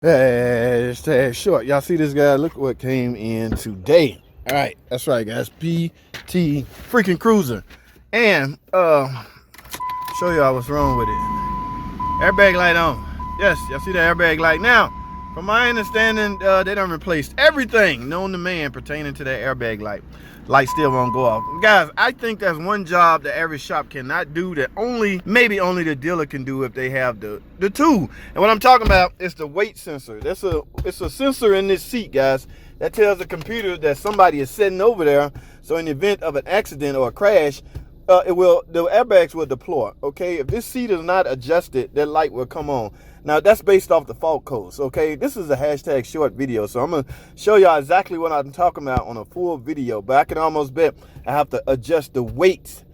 Hashtag short. Y'all see this guy? Look what came in today. All right, that's right, guys. PT freaking cruiser, and show y'all what's wrong with it. Airbag light on. Yes, y'all see the airbag light now. From my understanding, they done replaced everything known to man pertaining to that airbag light. Light still won't go off. Guys, I think that's one job that every shop cannot do, that maybe only the dealer can do if they have the tool. And what I'm talking about is the weight sensor. It's a sensor in this seat, guys, that tells the computer that somebody is sitting over there. So in the event of an accident or a crash, the airbags will deploy. Okay, if this seat is not adjusted, that light will come on. Now that's based off the fault codes. Okay, this is a hashtag short video, so I'm gonna show y'all exactly what I'm talking about on a full video. But I can almost bet I have to adjust the weight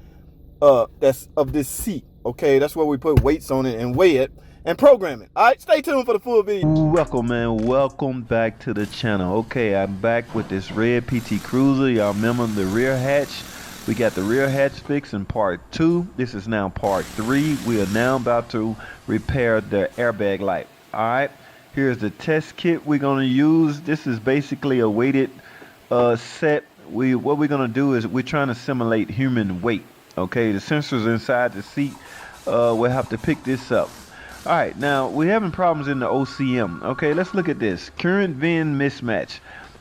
that's of this seat. Okay, that's where we put weights on it and weigh it and program it. All right, stay tuned for the full video. Welcome, man. Welcome back to the channel. Okay, I'm back with this red PT Cruiser. Y'all remember the rear hatch? We got the rear hatch fixed in part 2. This is now part 3. We are now about to repair the airbag light. Alright, here's the test kit we're going to use. This is basically a weighted set. What we're going to do is we're trying to simulate human weight. Okay, the sensors inside the seat, we'll have to pick this up. Alright, now we're having problems in the OCM. Okay, let's look at this. Current VIN mismatch.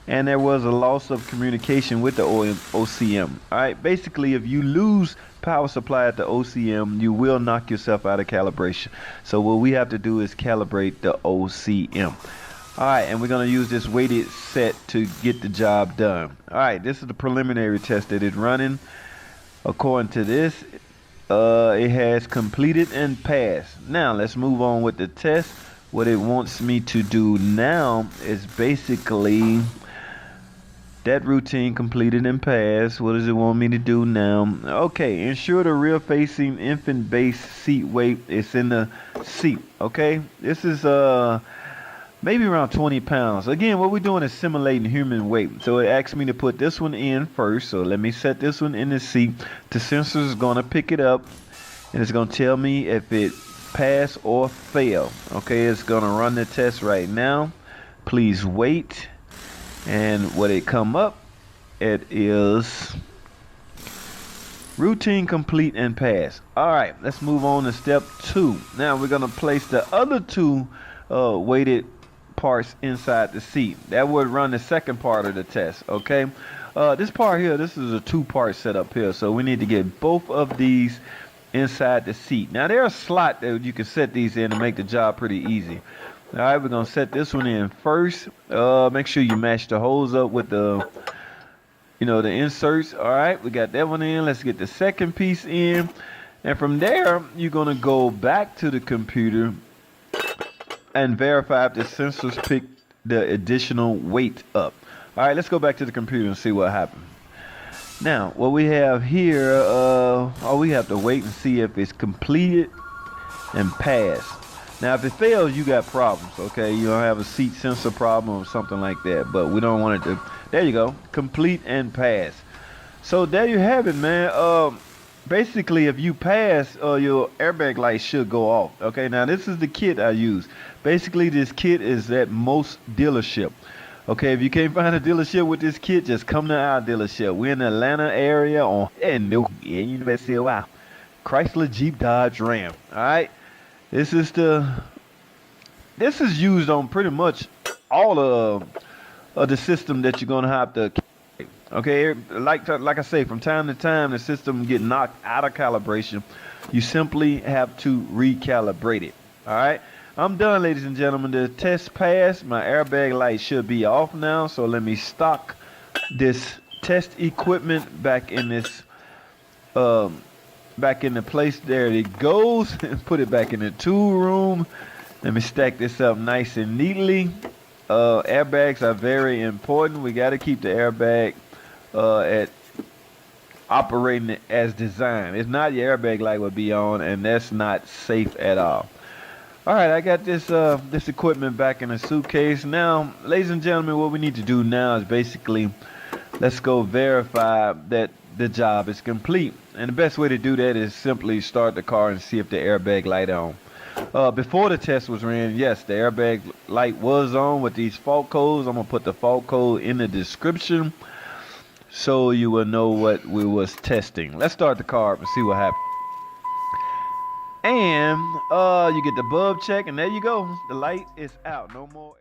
And there was a loss of communication with the OCM. Alright, basically if you lose power supply at the OCM, you will knock yourself out of calibration. So what we have to do is calibrate the OCM. Alright, and we're going to use this weighted set to get the job done. Alright, this is the preliminary test that is running. According to this, it has completed and passed. Now let's move on with the test. What it wants me to do now is basically that routine completed and passed. What does it want me to do now? Okay, ensure the rear facing infant base seat weight is in the seat. Okay, this is maybe around 20 pounds. Again, what we're doing is simulating human weight. So it asks me to put this one in first. So let me set this one in the seat. The sensor is going to pick it up and it's going to tell me if it pass or fail. Okay, it's going to run the test right now. Please wait. And what it come up, it is routine complete and pass. Alright, let's move on to step 2. Now we're going to place the other 2 weighted parts inside the seat. That would run the second part of the test. Okay, this part here, this is a 2-part setup here, so we need to get both of these inside the seat. Now there's a slot that you can set these in to make the job pretty easy. Alright, we're gonna set this one in first. Make sure you match the holes up with the the inserts. Alright, we got that one in. Let's get the second piece in. And from there, you're gonna go back to the computer and verify if the sensors pick the additional weight up. Alright, let's go back to the computer and see what happened. Now, what we have here, all we have to wait and see if it's completed and passed. Now, if it fails, you got problems, okay? You don't have a seat sensor problem or something like that, but we don't want it to. There you go, complete and pass. So there you have it, man. Basically, if you pass, your airbag light should go off. Okay, now this is the kit I use. Basically, this kit is at most dealership. Okay, if you can't find a dealership with this kit, just come to our dealership. We're in the Atlanta area on University of Wow, Chrysler, Jeep, Dodge, Ram. All right. This is used on pretty much all of the system that you're gonna have to. Okay, like I say, from time to time the system get knocked out of calibration. You simply have to recalibrate it. All right, I'm done, ladies and gentlemen. The test passed. My airbag light should be off now. So let me stock this test equipment back in this. Back in the place. There it goes. Put it back in the tool room. Let me stack this up nice and neatly. Airbags are very important. We got to keep the airbag at operating as designed. If not, your airbag light will be on, and that's not safe at all. All right, I got this this equipment back in the suitcase. Now, ladies and gentlemen, what we need to do now is basically let's go verify that the job is complete. And the best way to do that is simply start the car and see if the airbag light on. Before the test was ran, yes, the airbag light was on with these fault codes. I'm gonna put the fault code in the description so you will know what we was testing. Let's start the car up and see what happens. And you get the bulb check, and there you go. The light is out. No more.